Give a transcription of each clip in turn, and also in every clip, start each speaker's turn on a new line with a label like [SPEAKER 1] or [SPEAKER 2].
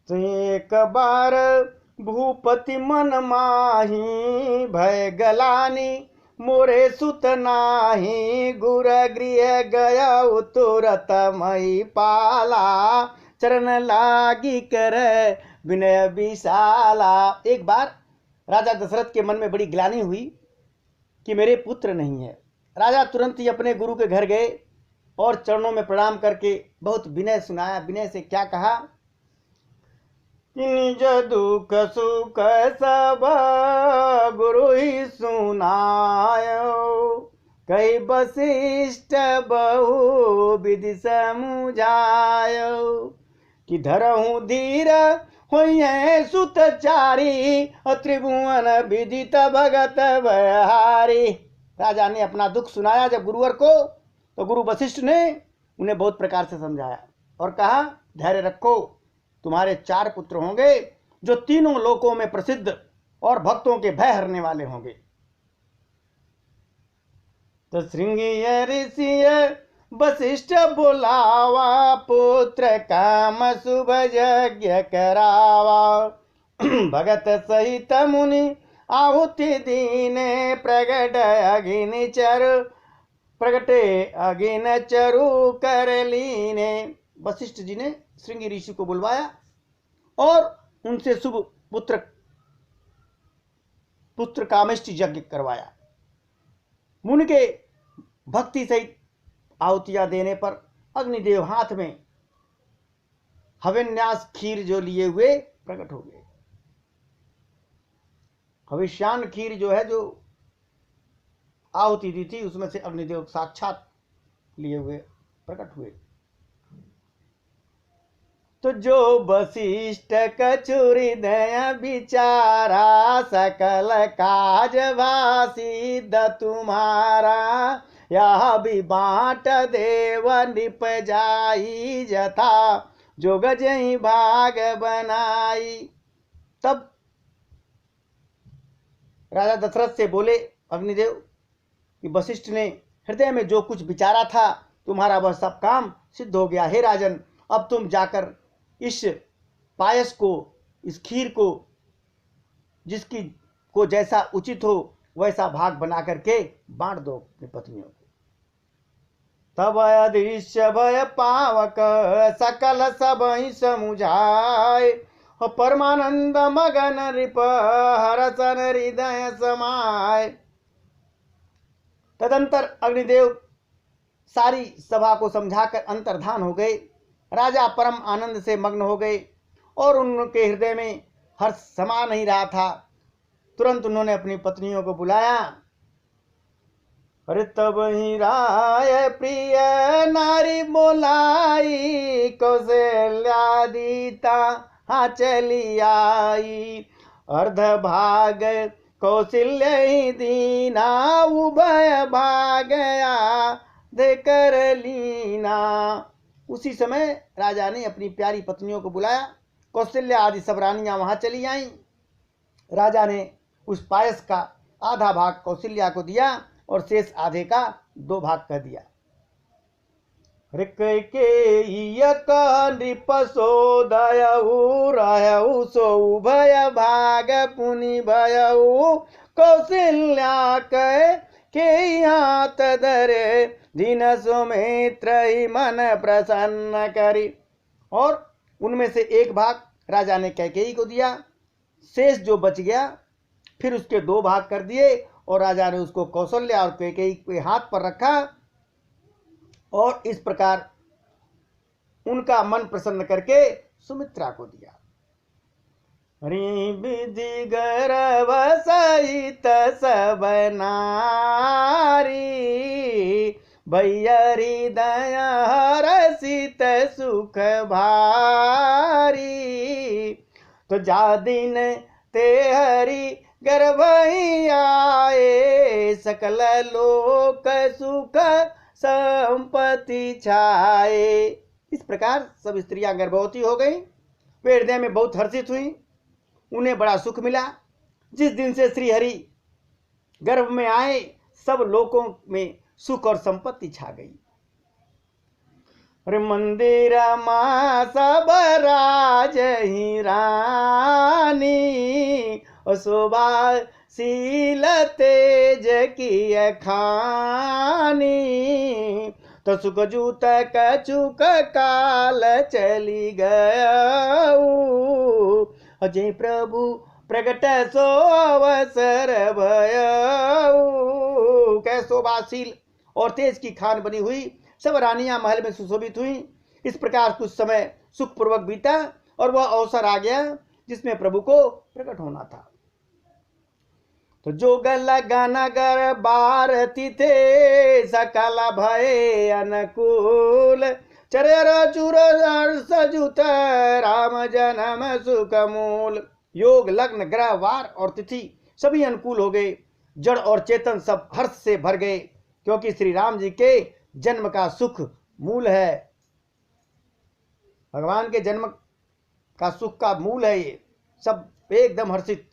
[SPEAKER 1] तो एक बार भूपति मन माही, भय गलानी मोरे सुत नाही। गुर गृह गया तुरत मई पाला, चरण लागी कर विनय विशाला। एक बार राजा दशरथ के मन में बड़ी ग्लानि हुई कि मेरे पुत्र नहीं है। राजा तुरंत ही अपने गुरु के घर गए और चरणों में प्रणाम करके बहुत विनय सुनाया। विनय से क्या कहा? निज दुख सुख सब गुरु ही सुनायो, कई वशिष्ठ बहु विधि समुझायो। कि धरहु धीर होइए सुतचारी, त्रिभुवन विदित भगत बहारी। राजा ने अपना दुख सुनाया जब गुरुवर को, तो गुरु वशिष्ठ ने उन्हें बहुत प्रकार से समझाया और कहा धैर्य रखो, तुम्हारे 4 पुत्र होंगे जो तीनों लोकों में प्रसिद्ध और भक्तों के भय हरने वाले होंगे। तो श्रृंगी ऋषि वशिष्ठ बुलावा, पुत्र काम शुभ यज्ञ करावा। भगत सहित मुनि आहुति दीने, प्रगटे अगिन चरु कर लीने। वशिष्ठ जी ने श्रृंगी ऋषि को बुलवाया और उनसे शुभ पुत्र कामेष्टि यज्ञ करवाया। मुनि के भक्ति सहित आहुतियां देने पर अग्निदेव हाथ में हविन्यास खीर जो लिए हुए प्रकट हो गए। हविष्यान खीर जो है, जो आहुति दी थी, उसमें से अग्निदेव साक्षात लिए हुए प्रकट हुए। तो जो वशिष्ठ कछुरी दया विचारा, सकल काज भासी द तुम्हारा। यह भी बांट देव निप जाई, जथा जो गजई भाग बनाई। तब राजा दशरथ से बोले अग्निदेव कि वशिष्ठ ने हृदय में जो कुछ विचारा था, तुम्हारा वह सब काम सिद्ध हो गया। हे राजन, अब तुम जाकर इस पायस को, इस खीर को, जिसकी को जैसा उचित हो वैसा भाग बना करके बांट दो अपनी पत्नियों को। तब अदृश्य भय पावक, सकल सब ही समुझाए। परमानंद मगन रिप हरसन हृदय समाय। तदंतर अग्निदेव सारी सभा को समझाकर अंतर्धान हो गए। राजा परम आनंद से मग्न हो गए और उनके हृदय में हर्ष समा नहीं रहा था। तुरंत उन्होंने अपनी पत्नियों को बुलाया। अरे तब ही राय प्रिय नारी बोलाई, कौशल्या दीता हाँ चली आई। अर्ध भाग कौशल्य ही दीना, उभय भागया दे कर लीना। उसी समय राजा ने अपनी प्यारी पत्नियों को बुलाया। कौशल्या आदि सब रानियां वहां चली आईं। राजा ने उस पायस का आधा भाग कौशल्या को दिया और शेष आधे का 2 भाग कर दिया। नृप सोदयऊ रहऊ, सो उभय भाग पुनि भयऊ। कौशल्या के हाथ धरे, दिन सुमित्र ही मन प्रसन्न करी। और उनमें से 1 भाग राजा ने कैकेयी को दिया। शेष जो बच गया फिर उसके 2 भाग कर दिए और राजा ने उसको कौशल्या और कैकेयी के हाथ पर रखा और इस प्रकार उनका मन प्रसन्न करके सुमित्रा को दिया। विधि गर्भ सहित सब नारी, भैयरी दया हरसित सुख भारी। तो जा दिन ते हरि गर्भ ही आए, सकल लोक सुख संपत्ति छाए। इस प्रकार सब स्त्रियां गर्भवती हो गई। वे हृदय में बहुत हर्षित हुई, उन्हें बड़ा सुख मिला। जिस दिन से श्री हरि गर्भ में आए, सब लोकों में सुख और संपत्ति छा गई। अरे मंदिर माँ सब राज ही रानी, शोभाशील तेज की खानी, तो सुख जूत कचुक काल चली गयऊ, अजय प्रभु प्रगट सो अवसर भयऊ। कै शोभाशील और तेज की खान बनी हुई सब रानियां महल में सुशोभित हुई। इस प्रकार कुछ समय सुखपूर्वक बीता और वह अवसर आ गया जिसमें प्रभु को प्रकट होना था। तो जोग लगन गर बारती थे, सकल भय अनुकूल, चरर चुर सजुत राम जन्म सुख मूल। योग लग्न ग्रह वार और तिथि सभी अनुकूल हो गए, जड़ और चेतन सब हर्ष से भर गए, क्योंकि श्री राम जी के जन्म का सुख मूल है। भगवान के जन्म का सुख का मूल है, ये सब एकदम हर्षित।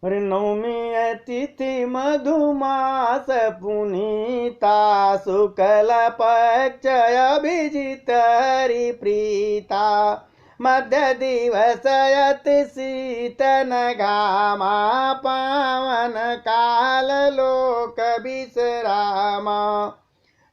[SPEAKER 1] अरे नवमी तिथि मधुमास पुनीता, शुक्ल पक्ष अभिजित हरि प्रीता, मध्य दिवस अति शीतन घामा, पावन काल लोक विश्रामा,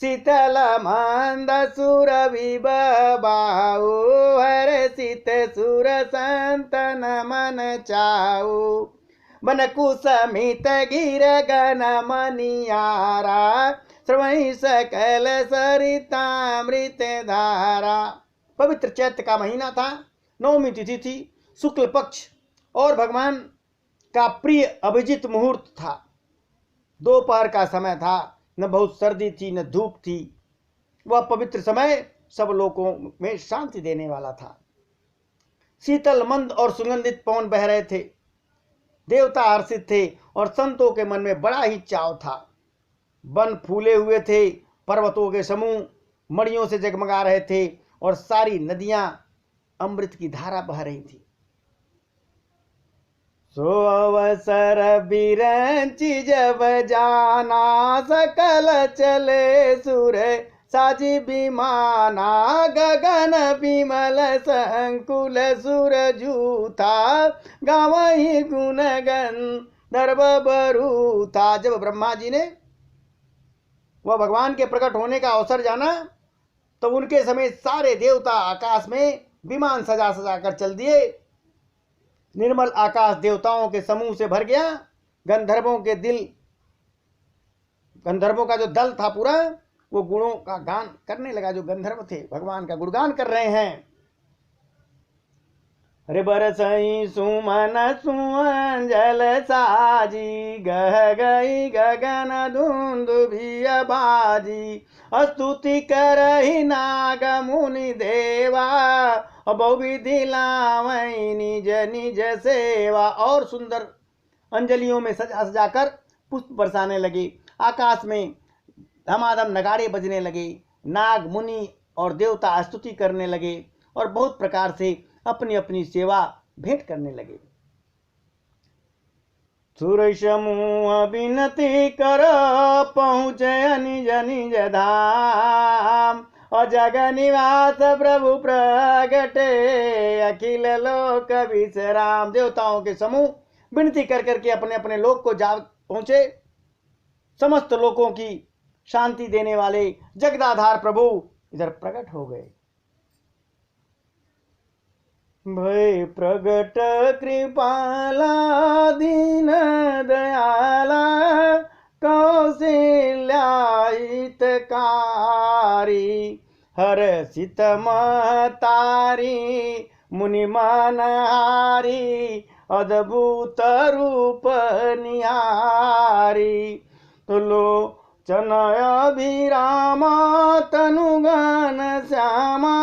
[SPEAKER 1] शीतल मंद सुर विबाऊ, हर्षित सुर संतन मन चाऊ, मन कुसमित गिर गण मनियारा, श्रवई सकल सरितामृत धारा। पवित्र चैत्र का महीना था, नवमी तिथि थी, शुक्ल पक्ष और भगवान का प्रिय अभिजित मुहूर्त था। दोपहर का समय था, न बहुत सर्दी थी न धूप थी। वह पवित्र समय सब लोगों में शांति देने वाला था। शीतल मंद और सुगंधित पवन बह रहे थे, देवता हर्षित थे और संतों के मन में बड़ा ही चाव था। वन फूले हुए थे, पर्वतों के समूह मणियों से जगमगा रहे थे और सारी नदियां अमृत की धारा बह रही थी। सो अवसर बिरंची जब जाना, सकल चले सुर साजी विमाना, गगन विमल संकुल सुर जूथा, गावही गुण गंधर्व बरूथा। जब ब्रह्मा जी ने वह भगवान के प्रकट होने का अवसर जाना तो उनके समेत सारे देवता आकाश में विमान सजा सजा कर चल दिए। निर्मल आकाश देवताओं के समूह से भर गया। गंधर्वों का जो दल था पूरा, वो गुणों का गान करने लगा। जो गंधर्व थे भगवान का गुणगान कर रहे हैं। अरे बरसई सुमन सुमन जल साजी, गह गई गगन धुंधुभिय बाजी, स्तुति करहि नाग मुनि देवा, बहुविधि लावई निज निज सेवा। और सुंदर अंजलियों में सजा सजाकर पुष्प बरसाने लगे। आकाश में धमाधम नगाड़े बजने लगे। नाग मुनि और देवता स्तुति करने लगे और बहुत प्रकार से अपनी अपनी सेवा भेंट करने लगे। सुर समूह विनती कर पहुँचे निज निज धाम, और जग निवास प्रभु प्रगटे अखिल लोक विश्राम। देवताओं के समूह विनती कर करके अपने अपने लोक को जा पहुंचे। समस्त लोकों की शांति देने वाले जगदाधार प्रभु इधर प्रकट हो गए। भय प्रगट कृपाला दीन दयाला, कौशल्या हितकारी, हर्षित महतारी मुनि मनहारी, अद्भुत रूप निहारी। तो लोचन अभिरामा तनुगन श्यामा,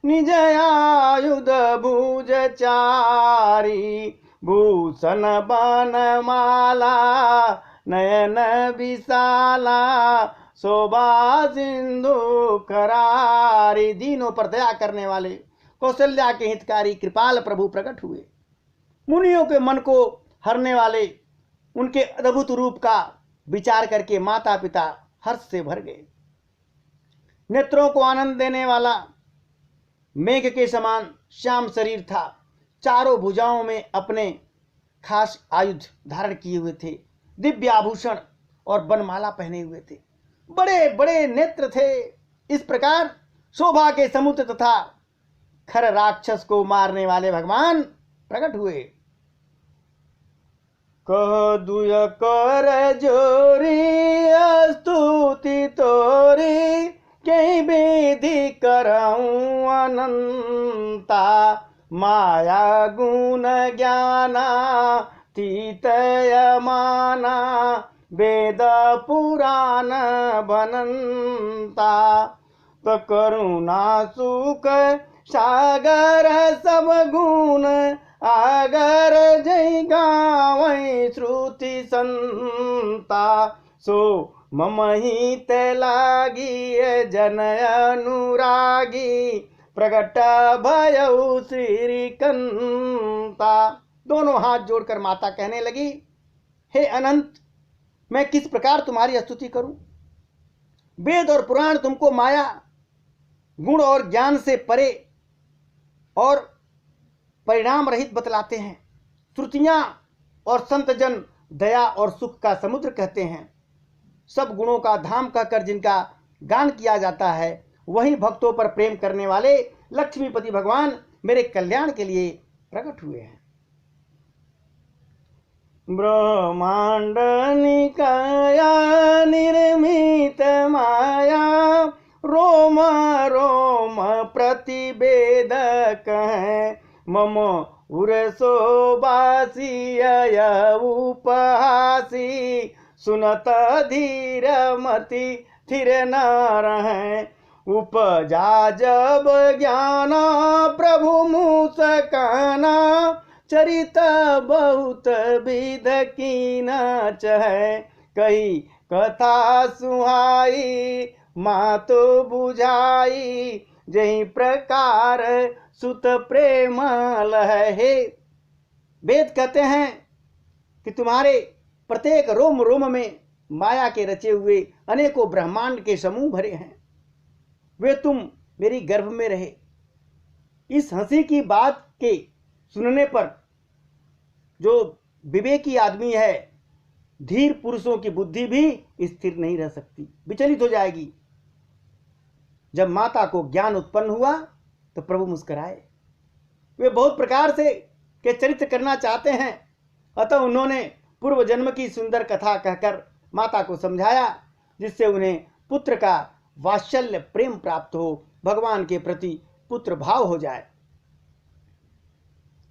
[SPEAKER 1] निज आयुध भुज चारी, भूषण बनमाला नयन विशाला, शोभा सिंधु करारी। दीनों पर दया करने वाले कौशल्या के हितकारी कृपाल प्रभु प्रकट हुए। मुनियों के मन को हरने वाले उनके अद्भुत रूप का विचार करके माता पिता हर्ष से भर गए। नेत्रों को आनंद देने वाला मेघ के समान श्याम शरीर था। चारों भुजाओं में अपने खास आयुध धारण किए हुए थे, दिव्य आभूषण और बनमाला पहने हुए थे, बड़े बड़े नेत्र थे। इस प्रकार शोभा के समुद्र तथा खर राक्षस को मारने वाले भगवान प्रकट हुए। कह दुय कर जोरी स्तुति तोरी, कई विधि करऊं अनंता, माया गुण ज्ञाना तीतय माना, वेद पुराण बनंता। तो करुणा सुख सागर सब गुण, आगर जय गावै श्रुति संता। सो मम हित लागी जन अनुरागी, प्रकट भयउ श्रीकंता। दोनों हाथ जोड़कर माता कहने लगी, हे अनंत, मैं किस प्रकार तुम्हारी स्तुति करूं। वेद और पुराण तुमको माया गुण और ज्ञान से परे और परिणाम रहित बतलाते हैं। श्रुतियां और संत जन दया और सुख का समुद्र कहते हैं। सब गुणों का धाम कहकर जिनका गान किया जाता है, वही भक्तों पर प्रेम करने वाले लक्ष्मीपति भगवान मेरे कल्याण के लिए प्रकट हुए हैं। ब्रह्मांड निकाया निर्मित माया, रोम रोम प्रतिवेदक है। मम उरसो बासी उपहासी, सुनत धीर मति थिर न रहे। उपजा जब ज्ञान प्रभु मुस्काना, चरित बहुत विध कीन चहे। कही कथा सुहाई मातो बुझाई, जही प्रकार सुत प्रेम लहे। वेद कहते हैं कि तुम्हारे प्रत्येक रोम रोम में माया के रचे हुए अनेकों ब्रह्मांड के समूह भरे हैं। वे तुम मेरी गर्भ में रहे। इस हंसी की बात के सुनने पर जो विवेकी आदमी है, धीर पुरुषों की बुद्धि भी स्थिर नहीं रह सकती, विचलित हो जाएगी। जब माता को ज्ञान उत्पन्न हुआ तो प्रभु मुस्कुराए। वे बहुत प्रकार से के चरित्र करना चाहते हैं, अतः उन्होंने पूर्व जन्म की सुंदर कथा कहकर माता को समझाया, जिससे उन्हें पुत्र का वात्सल्य प्रेम प्राप्त हो, भगवान के प्रति पुत्र भाव हो जाए।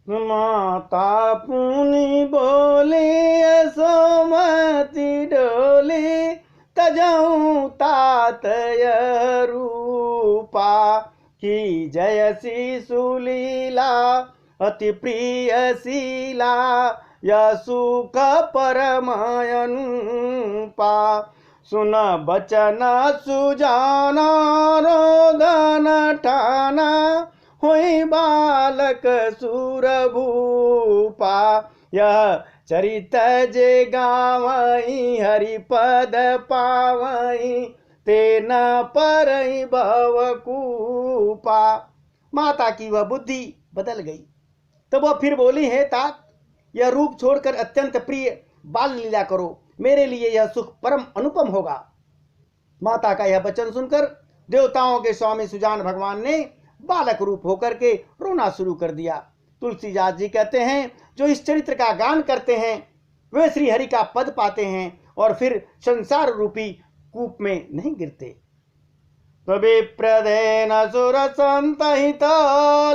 [SPEAKER 1] माता पुनि बोली सोमति डोली, तजऊ तातय रूपा। की जय शिशुलीला अति प्रिय शीला, या सुख परमय अनुपा। सुन बचन सुजाना रोदन ठाना, होई बालक सुरभूपा। यह चरित जे गावई हरिपद पावई, तेन परई भवकूपा। माता की वह बुद्धि बदल गई। तब वह फिर बोली, हे तात, यह रूप छोड़कर अत्यंत प्रिय बाल लीला करो, मेरे लिए यह सुख परम अनुपम होगा। माता का यह वचन सुनकर देवताओं के स्वामी सुजान भगवान ने बालक रूप होकर के रोना शुरू कर दिया। तुलसीदास जी कहते हैं, जो इस चरित्र का गान करते हैं वे श्री हरि का पद पाते हैं और फिर संसार रूपी कूप में नहीं गिरते। तभी प्रदेन सुर संतहित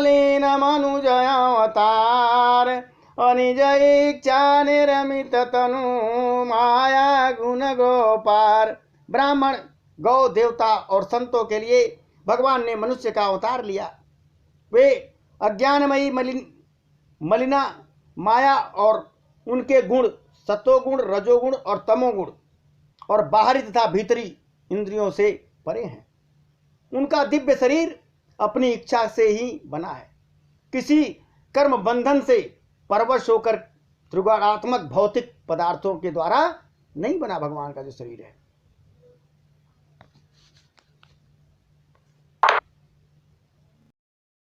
[SPEAKER 1] लीन मनुजयावतार, अनिज इच्छा निर्मित तनु माया गुण गोपार। ब्राह्मण, गौ, देवता और संतों के लिए भगवान ने मनुष्य का अवतार लिया। वे अज्ञानमयी मलिना माया और उनके गुण सत्वगुण, रजोगुण और तमोगुण और बाहरी तथा भीतरी इंद्रियों से परे हैं। उनका दिव्य शरीर अपनी इच्छा से ही बना है। किसी कर्म बंधन से परवश होकर त्रिगुणात्मक भौतिक पदार्थों के द्वारा नहीं बना भगवान का जो शरीर है।